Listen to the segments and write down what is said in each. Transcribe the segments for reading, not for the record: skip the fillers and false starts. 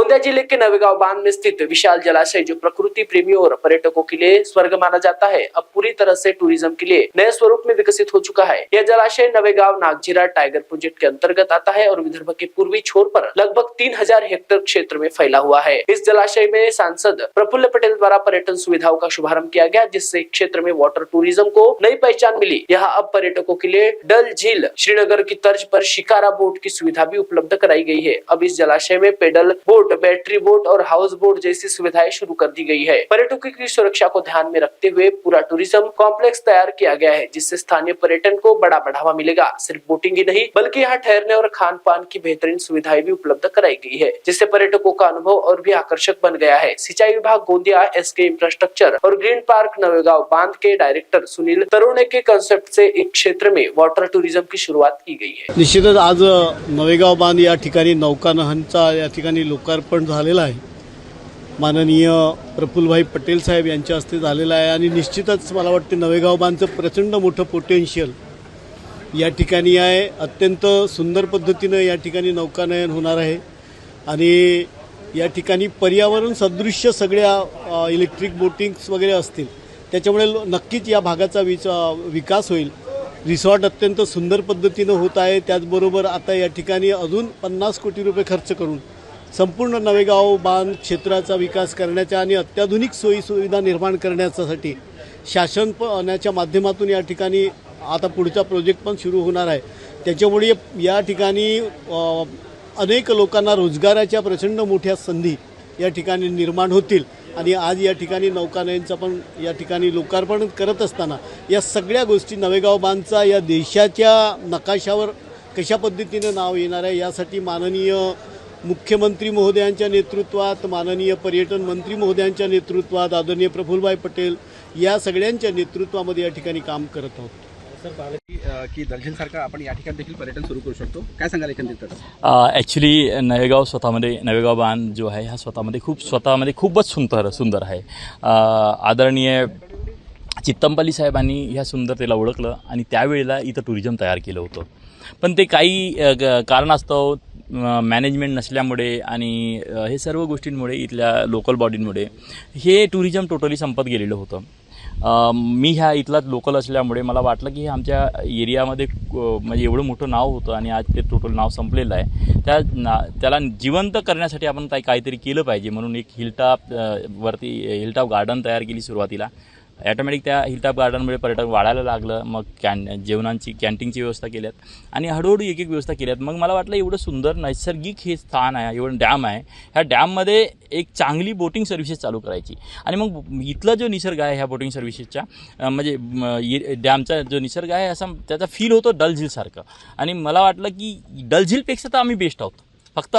गोंदिया जिले के नवेगांव बांध में स्थित विशाल जलाशय जो प्रकृति प्रेमियों और पर्यटकों के लिए स्वर्ग माना जाता है, अब पूरी तरह से टूरिज्म के लिए नए स्वरूप में विकसित हो चुका है। यह जलाशय नवेगांव नागजीरा टाइगर प्रोजेक्ट के अंतर्गत आता है और विदर्भ के पूर्वी छोर पर लगभग 3000 हेक्टेयर क्षेत्र में फैला हुआ है। इस जलाशय में सांसद प्रफुल्ल पटेल द्वारा पर्यटन सुविधाओं का शुभारंभ किया गया, जिससे क्षेत्र में वाटर टूरिज्म को नई पहचान मिली। यहाँ अब पर्यटकों के लिए डल झील श्रीनगर की तर्ज पर शिकारा बोट की सुविधा भी उपलब्ध कराई गई है। अब इस जलाशय में पेडल बोट, बैटरी बोट और हाउस बोट जैसी सुविधाएं शुरू कर दी गई है। पर्यटकों की सुरक्षा को ध्यान में रखते हुए पूरा टूरिज्म कॉम्प्लेक्स तैयार किया गया है, जिससे स्थानीय पर्यटन को बड़ा बढ़ावा मिलेगा। सिर्फ बोटिंग ही नहीं बल्कि यहाँ ठहरने और खान पान की बेहतरीन सुविधाएं भी उपलब्ध कराई गई है, जिससे पर्यटकों का अनुभव और भी आकर्षक बन गया है। सिंचाई विभाग गोंदिया, एसके इंफ्रास्ट्रक्चर और ग्रीन पार्क नवेगांव बांध के डायरेक्टर सुनील तरुणे के कंसेप्ट से एक क्षेत्र में वाटर टूरिज्म की शुरुआत की गई है। निश्चितच आज नवेगांव बांध या ठिकाणी नौकानहनचा या ठिकाणी लोकार्पण झालेला आहे। माननीय प्रफुल्लभाई पटेल साहेब यांच्या हस्ते झालेला आहे आणि निश्चितच मला वाटते नवेगांव बांधचं प्रचंड मोठं पोटेन्शियल या ठिकाणी आहे। अत्यंत सुंदर पद्धतीने या ठिकाणी नौकानयन होणार आहे आणि या ठिकाणी पर्यावरण सदृश्य सगळ्या इलेक्ट्रिक बोटिंग्स वगैरे असतील, त्याच्यामुळे नक्कीच या भागाचा विकास होईल। रिसॉर्ट अत्यंत सुंदर पद्धतीने होत आहे। त्याचबरोबर आता या ठिकाणी अजून 50 कोटी रुपये खर्च करून संपूर्ण नवेगांव बांध क्षेत्राचा विकास करण्याचा आणि अत्याधुनिक सोयी सुविधा निर्माण करण्यासाठी शासनाच्या माध्यमातून या ठिकाणी आता पुढचा प्रोजेक्ट पण सुरू होणार आहे। त्याच्यामुळे या ठिकाणी अनेक लोकांना रोजगाराच्या प्रचंड मोठ्या संधी या ठिकाणी निर्माण होतील आणि आज या ठिकाणी नौकानयनचं पण या ठिकाणी लोकार्पण करत असताना या सगळ्या गोष्टी नवेगांव बांधचा या देशाच्या नकाशावर कशा पद्धतीने नाव येणार आहे यासाठी माननीय मुख्यमंत्री महोदयांच्या नेतृत्वात, माननीय पर्यटन मंत्री महोदयांच्या नेतृत्वात, आदरणीय प्रफुल्लभाई पटेल या सगळ्यांच्या नेतृत्वामध्ये या ठिकाणी काम करत आहोत। सर, पाहिलं की दलझीलसारखं आपण या ठिकाणी देखील पर्यटन सुरू करू शकतो, काय सांगाल एकंदरीत? ॲक्च्युली नवेगांव बांध जो आहे हा स्वतःमध्ये खूपच सुंदर आहे। आदरणीय चित्तमपल्ली साहेबांनी ह्या सुंदरतेला ओळखलं आणि त्यावेळेला इथं टुरिझम तयार केलं होतं, पण ते काही कारणास्तव मॅनेजमेंट नसल्यामुळे आणि हे सर्व गोष्टींमुळे इथल्या लोकल बॉडींमुळे हे टुरिझम टोटली संपत गेलेलं होतं। मी ह्या इथलाच लोकल असल्यामुळे मला वाटलं की आमच्या एरियामध्ये म्हणजे एवढं मोठं नाव होतं आणि आज ते टोटल नाव संपलेलं आहे। त्याला जिवंत करण्यासाठी आपण काहीतरी केलं पाहिजे, म्हणून एक हिलटॉप गार्डन तयार केली सुरुवातीला। ॲटोमॅटिक त्या हिलटॉप गार्डनमुळे पर्यटक वाढायला लागलं। मग जेवणांची कॅन्टीनची व्यवस्था केल्यात आणि हळूहळू एक व्यवस्था केल्यात। मग मला वाटलं एवढं सुंदर नैसर्गिक हे स्थान आहे, एवढं डॅम आहे, ह्या डॅममध्ये एक चांगली बोटिंग सर्व्हिसेस चालू करायची आणि मग इथला जो निसर्ग आहे ह्या बोटिंग सर्व्हिसेसच्या म्हणजे डॅमचा जो निसर्ग आहे असा त्याचा फील होतो डल झीलसारखं। आणि मला वाटलं की डल झीलपेक्षा तर आम्ही बेस्ट आहोत, फक्त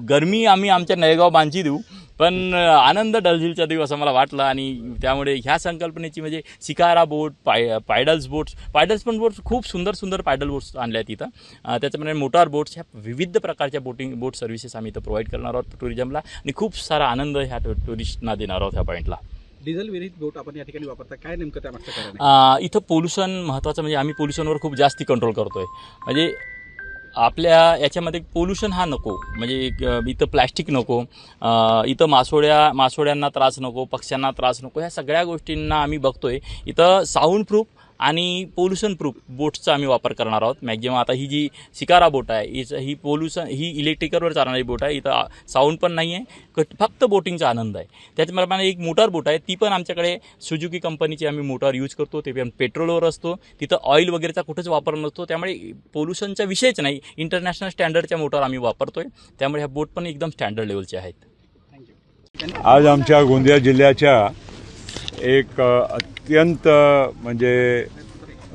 गरमी आम्ही आमच्या नवेगांव बांधची देऊ, पण आनंद डल झीलचा देऊ असं मला वाटलं। आणि त्यामुळे ह्या संकल्पनेची म्हणजे शिकारा बोट, पायडल्स बोट्स खूप सुंदर पायडल बोट्स आणल्या आहेत इथं। त्याच्यामुळे मोटार बोट्स ह्या विविध प्रकारच्या बोट सर्व्हिसेस आम्ही इथं प्रोव्हाइड करणार आहोत टुरिझमला आणि खूप सारा आनंद ह्या टुरिस्टना देणार आहोत ह्या पॉईंटला। डिझेल विरहित बोट आपण या ठिकाणी वापरता, काय नेमकं त्यामागचं कारण आहे? इथं पोल्युशन महत्त्वाचं, म्हणजे आम्ही पोल्युशनवर खूप जास्ती कंट्रोल करतोय। म्हणजे आपल्या याच्यामध्ये पोल्युशन हा नको, म्हणजे इथं प्लॅस्टिक नको, इथं मासोळ्यांना त्रास नको, पक्ष्यांना त्रास नको, ह्या सगळ्या गोष्टींना आम्ही बघतोय। इथं साऊंड प्रूफ आणि पोल्युशन प्रूफ बोट्सचा आम्ही वापर करणार आहोत मॅक्झिमम। आता ही जी शिकारा बोट आहे ही इलेक्ट्रिकलवर चालणारी बोट आहे, इथं साऊंड पण नाही आहे, फक्त बोटिंगचा आनंद आहे। त्याचप्रमाणे एक मोटार बोट आहे, ती पण आमच्याकडे सुजुकी कंपनीची आम्ही मोटार यूज करतो, ते पण पेट्रोलवर असतो, तिथं ऑइल वगैरेचा कुठंच वापर नसतो, त्यामुळे पोल्युशनचा विषयच नाही। इंटरनॅशनल स्टँडर्डच्या मोटार आम्ही वापरतोय, त्यामुळे ह्या बोट पण एकदम स्टँडर्ड लेवलच्या आहेत। आज आमच्या गोंदिया जिल्ह्याच्या एक अत्यंत म्हणजे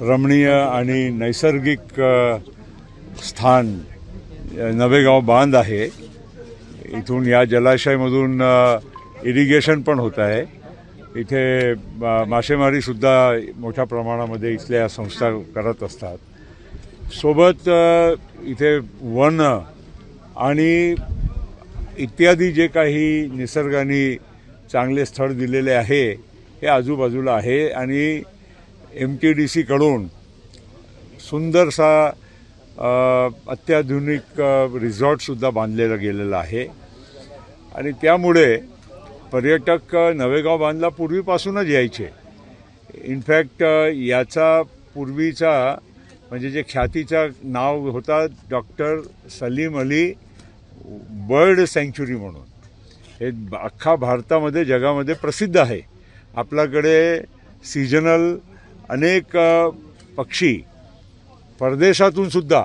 रमणीय आणि नैसर्गिक स्थान नवेगांव बांध आहे। इथून या जलाशयामधून इरिगेशन पण होत आहे। इथे मासेमारीसुद्धा मोठ्या प्रमाणामध्ये इथल्या संस्था करत असतात। सोबत इथे वन आणि इत्यादी जे काही निसर्गाने चांगले स्थळ दिलेले आहे हे आजूबाजूला आहे आणि MTDC कडून सुंदरसा अत्याधुनिक रिसॉर्टसुद्धा बांधलेला गेलेला आहे। आणि त्यामुळे पर्यटक नवेगाव बांधला पूर्वीपासूनच यायचे. इनफॅक्ट याचा पूर्वीचा म्हणजे जे ख्यातीचा नाव होता डॉक्टर सलीम अली बर्ड सँच्युरी म्हणून. हे अख्खा भारतामध्ये जगामध्ये प्रसिद्ध आहे. आपल्याकडे सीजनल अनेक पक्षी परदेशातून सुद्धा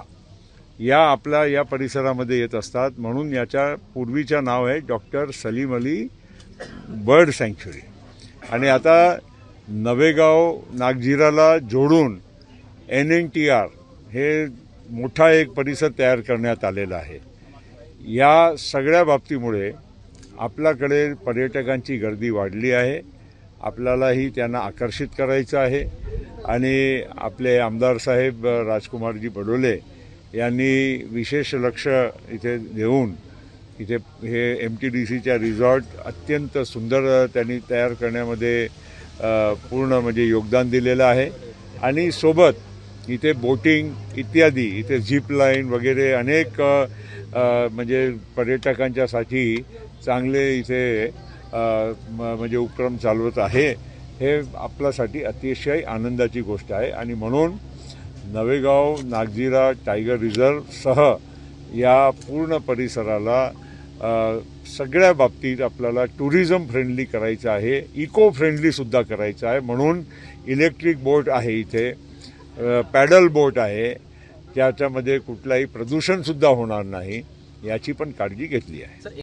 या परिसरामध्ये येत असतात. म्हणून याच्या पूर्वीचं नाव आहे डॉक्टर सलीम अली बर्ड सँच्युरी. आणि आता नवेगाव नागझिराला जोडून NNTR हे मोठा एक परिसर तयार करण्यात आलेला आहे. या सगळ्या बाबतीमुळे आपल्याकडे पर्यटकांची गर्दी वाढली आहे. आपल्यालाही त्यांना आकर्षित करायचं आहे. आणि आपले आमदार साहेब राजकुमारजी बडोले यांनी विशेष लक्ष इथे देऊन इथे हे MTDCच्या रिसॉर्ट अत्यंत सुंदर त्यांनी तयार करण्यामध्ये पूर्ण म्हणजे योगदान दिलेलं आहे. आणि सोबत इथे बोटिंग इत्यादी इथे झिप लाईन वगैरे अनेक म्हणजे पर्यटकांच्यासाठी चांगले इथे म्हणजे उपक्रम चालवत आहे. हे आपल्यासाठी अतिशय आनंदाची गोष्ट आहे. आणि म्हणून नवेगाव नागझिरा टायगर रिझर्वसह या पूर्ण परिसराला सगळ्या बाबतीत आपल्याला टुरिझम फ्रेंडली करायचं आहे, इको फ्रेंडलीसुद्धा करायचं आहे. म्हणून इलेक्ट्रिक बोट आहे इथे, पॅडल बोट आहे, त्याच्यामध्ये कुठलाही प्रदूषणसुद्धा होणार नाही याची पण काळजी घेतली आहे.